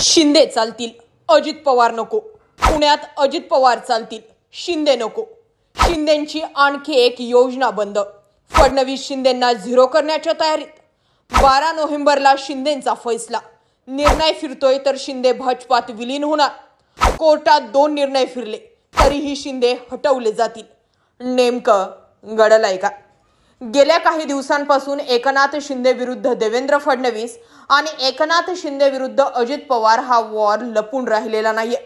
शिंदे चालतील, अजित पवार नको. पुण्यात अजित पवार चालतील, शिंदे नको. शिंदेंची आणखी एक योजना बंद. फडणवीस शिंदेंना झिरो करण्याच्या तयारीत. 12 नोव्हेंबरला शिंदेंचा फैसला. निर्णय फिरतोय तर शिंदे भाजपात विलीन होणार. कोर्टात 2 निर्णय फिरले तरीही शिंदे हटवले जातील. नेमकं घडलंय का? गेल्या काही दिवसांपासून एकनाथ शिंदे विरुद्ध देवेंद्र फडणवीस आणि एकनाथ शिंदे विरुद्ध अजित पवार हा वॉर लपून राहिलेला नाहीये.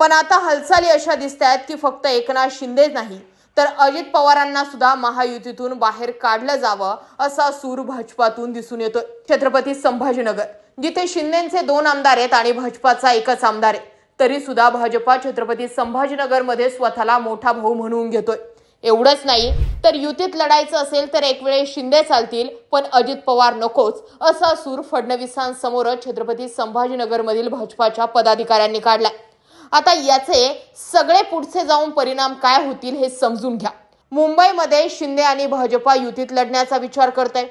पण आता हालचाली अशा दिसतायत की फक्त एकनाथ शिंदे नाही तर अजित पवारांना सुद्धा महायुतीतून बाहेर काढलं जावं असा सूर भाजपातून दिसून येतोय. छत्रपती संभाजीनगर जिथे शिंदेंचे 2 आमदार आहेत आणि भाजपाचा एकच आमदार आहे, तरी सुद्धा भाजपा छत्रपती संभाजीनगर मध्ये स्वतःला मोठा भाऊ म्हणून घेतोय. एवढंच नाही तर युतीत लढायचं असेल तर एक वेळे शिंदे चालतील पण अजित पवार नकोच असा सूर फडणवीसांसमोर छत्रपती संभाजीनगर मधील भाजपाच्या पदाधिकाऱ्यांनी काढला. आता याचे सगळे पुढचे जाऊन परिणाम काय होतील हे समजून घ्या. मुंबईमध्ये शिंदे आणि भाजपा युतीत लढण्याचा विचार करताय.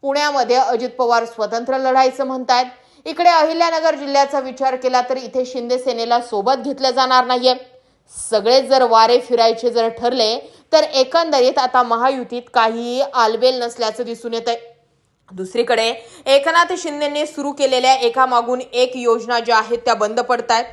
पुण्यामध्ये अजित पवार स्वतंत्र लढायचं म्हणतायत. इकडे अहिल्यानगर जिल्ह्याचा विचार केला तर इथे शिंदे सेनेला सोबत घेतलं जाणार नाहीये. सगळे जर वारे फिरायचे जर ठरले तर एकंदरीत आता महायुतीत काहीही आलबेल नसल्याचं दिसून येत आहे. दुसरीकडे एकनाथ शिंदेंनी सुरू केलेल्या एकामागून एक योजना ज्या आहेत त्या बंद पडतायत.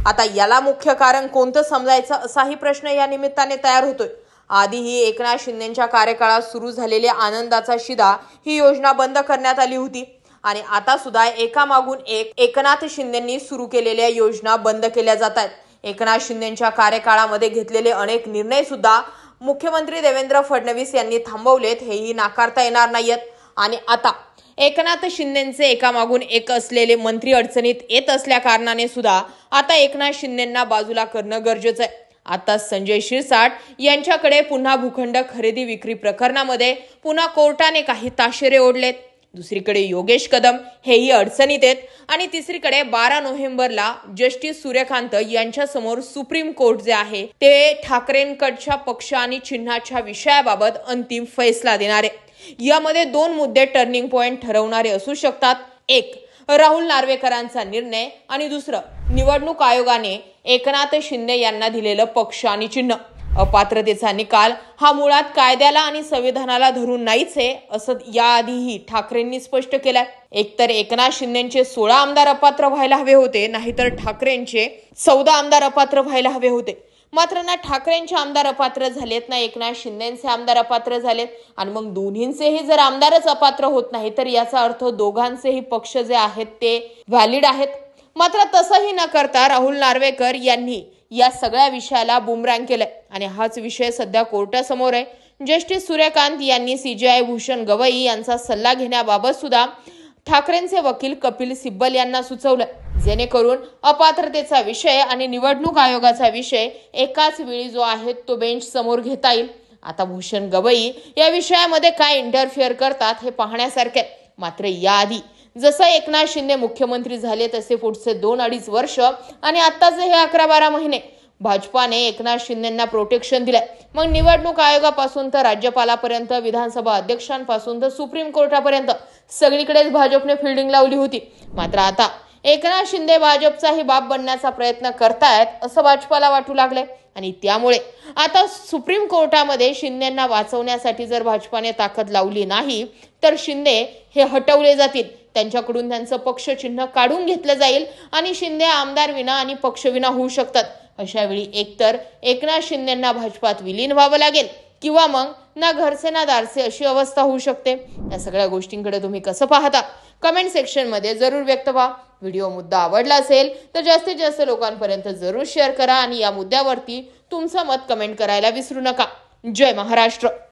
आता याला मुख्य कारण कोणतं समजायचं असाही प्रश्न या निमित्ताने तयार होतोय. आधीही एकनाथ शिंदेंच्या कार्यकाळात सुरू झालेल्या आनंदाचा शिदा ही योजना बंद करण्यात आली होती आणि आता सुद्धा एकामागून एक एकनाथ शिंदेंनी सुरू केलेल्या योजना बंद केल्या जात आहेत. एकनाथ शिंदेंच्या कार्यकाळामध्ये घेतलेले अनेक निर्णय सुद्धा मुख्यमंत्री देवेंद्र फडणवीस यांनी थांबवलेत हेही नाकारता येणार नाहीयेत. आणि आता एकनाथ शिंदेंचे एकामागून एक असलेले मंत्री अडचणीत येत असल्या कारणाने सुद्धा आता एकनाथ शिंदेंना बाजूला करणं गरजेचं आहे. आता संजय शिरसाट यांच्याकडे पुन्हा भूखंड खरेदी विक्री प्रकरणामध्ये पुन्हा कोर्टाने काही ताशेरे ओढलेत. दुसरीकडे योगेश कदम हेही अडचणीत आहेत आणि तिसरीकडे 12 नोव्हेंबरला जस्टिस सूर्यकांत यांच्या समोर सुप्रीम कोर्ट जे आहे ते ठाकरेंकडच्या पक्ष आणि चिन्हाच्या विषयाबाबत अंतिम फैसला देणार आहे. यामध्ये 2 मुद्दे टर्निंग पॉइंट ठरवणारे असू शकतात. एक, राहुल नार्वेकरांचा निर्णय आणि दुसरं निवडणूक आयोगाने एकनाथ शिंदे यांना दिलेलं पक्ष आणि चिन्ह. अपात्रतेचा निकाल हा मुळात कायद्याला आणि संविधानाला धरून नाहीच आहे असं याआधीही ठाकरेंनी स्पष्ट केलंय. एकतर एकनाथ शिंदेचे 16 आमदार अपात्र व्हायला हवे होते, नाहीतर ठाकरेंचे 14 आमदार अपात्र व्हायला हवे होते. मात्र ना ठाकरेंचे आमदार अपात्र झालेत ना एकनाथ शिंदेचे आमदार अपात्र झालेत. आणि मग दोन्हींचेही जर आमदारच अपात्र होत नाही तर याचा अर्थ दोघांचेही पक्ष जे आहेत ते व्हॅलिड आहेत. मात्र तसंही न करता राहुल नार्वेकर यांनी या सगळ्या विषयाला बुमरँग केलंय आणि हाच विषय सध्या कोर्टासमोर आहे. जस्टिस सूर्यकांत यांनी CJI भूषण गवई यांचा सल्ला घेण्याबाबत सुद्धा ठाकरेंचे वकील कपिल सिब्बल यांना सुचवलं, जेणेकरून अपात्रतेचा विषय आणि निवडणूक आयोगाचा विषय एकाच वेळी जो आहे तो बेंच समोर घेता येईल. आता भूषण गवई या विषयामध्ये काय इंटरफिअर करतात हे पाहण्यासारखे. मात्र याआधी जसं एकनाथ शिंदे मुख्यमंत्री झाले तसे पुढचे 2-2.5 वर्ष आणि आत्ताचे हे 11-12 महिने भाजपाने एकनाथ शिंदेंना प्रोटेक्शन दिलंय. मग निवडणूक आयोगापासून तर राज्यपालापर्यंत, विधानसभा अध्यक्षांपासून तर सुप्रीम कोर्टापर्यंत सगळीकडेच भाजपने फिल्डिंग लावली होती. मात्र आता एकनाथ शिंदे भाजपचाही बाप बनण्याचा प्रयत्न करतायत असं भाजपाला वाटू लागलंय आणि त्यामुळे आता सुप्रीम कोर्टामध्ये शिंदेंना वाचवण्यासाठी जर भाजपाने ताकद लावली नाही तर शिंदे हे हटवले जातील. त्यांच्याकडून त्यांचं पक्ष चिन्ह काढून घेतलं जाईल आणि शिंदे आमदार विना आणि पक्ष विना होऊ शकतात. अशा वेळी एकतर एकनाथ शिंदेंना भाजपात विलीन व्हावं लागेल किंवा मग ना घरचे ना दारचे अशी अवस्था होऊ शकते. या सगळ्या गोष्टींकडे तुम्ही कसं पाहता कमेंट सेक्शन मध्ये जरूर व्यक्त व्हा. व्हिडिओ मुद्दा आवडला असेल तर जास्तीत जास्त लोकांपर्यंत जरूर शेअर करा आणि या मुद्द्यावरती तुमचं मत कमेंट करायला विसरू नका. जय महाराष्ट्र.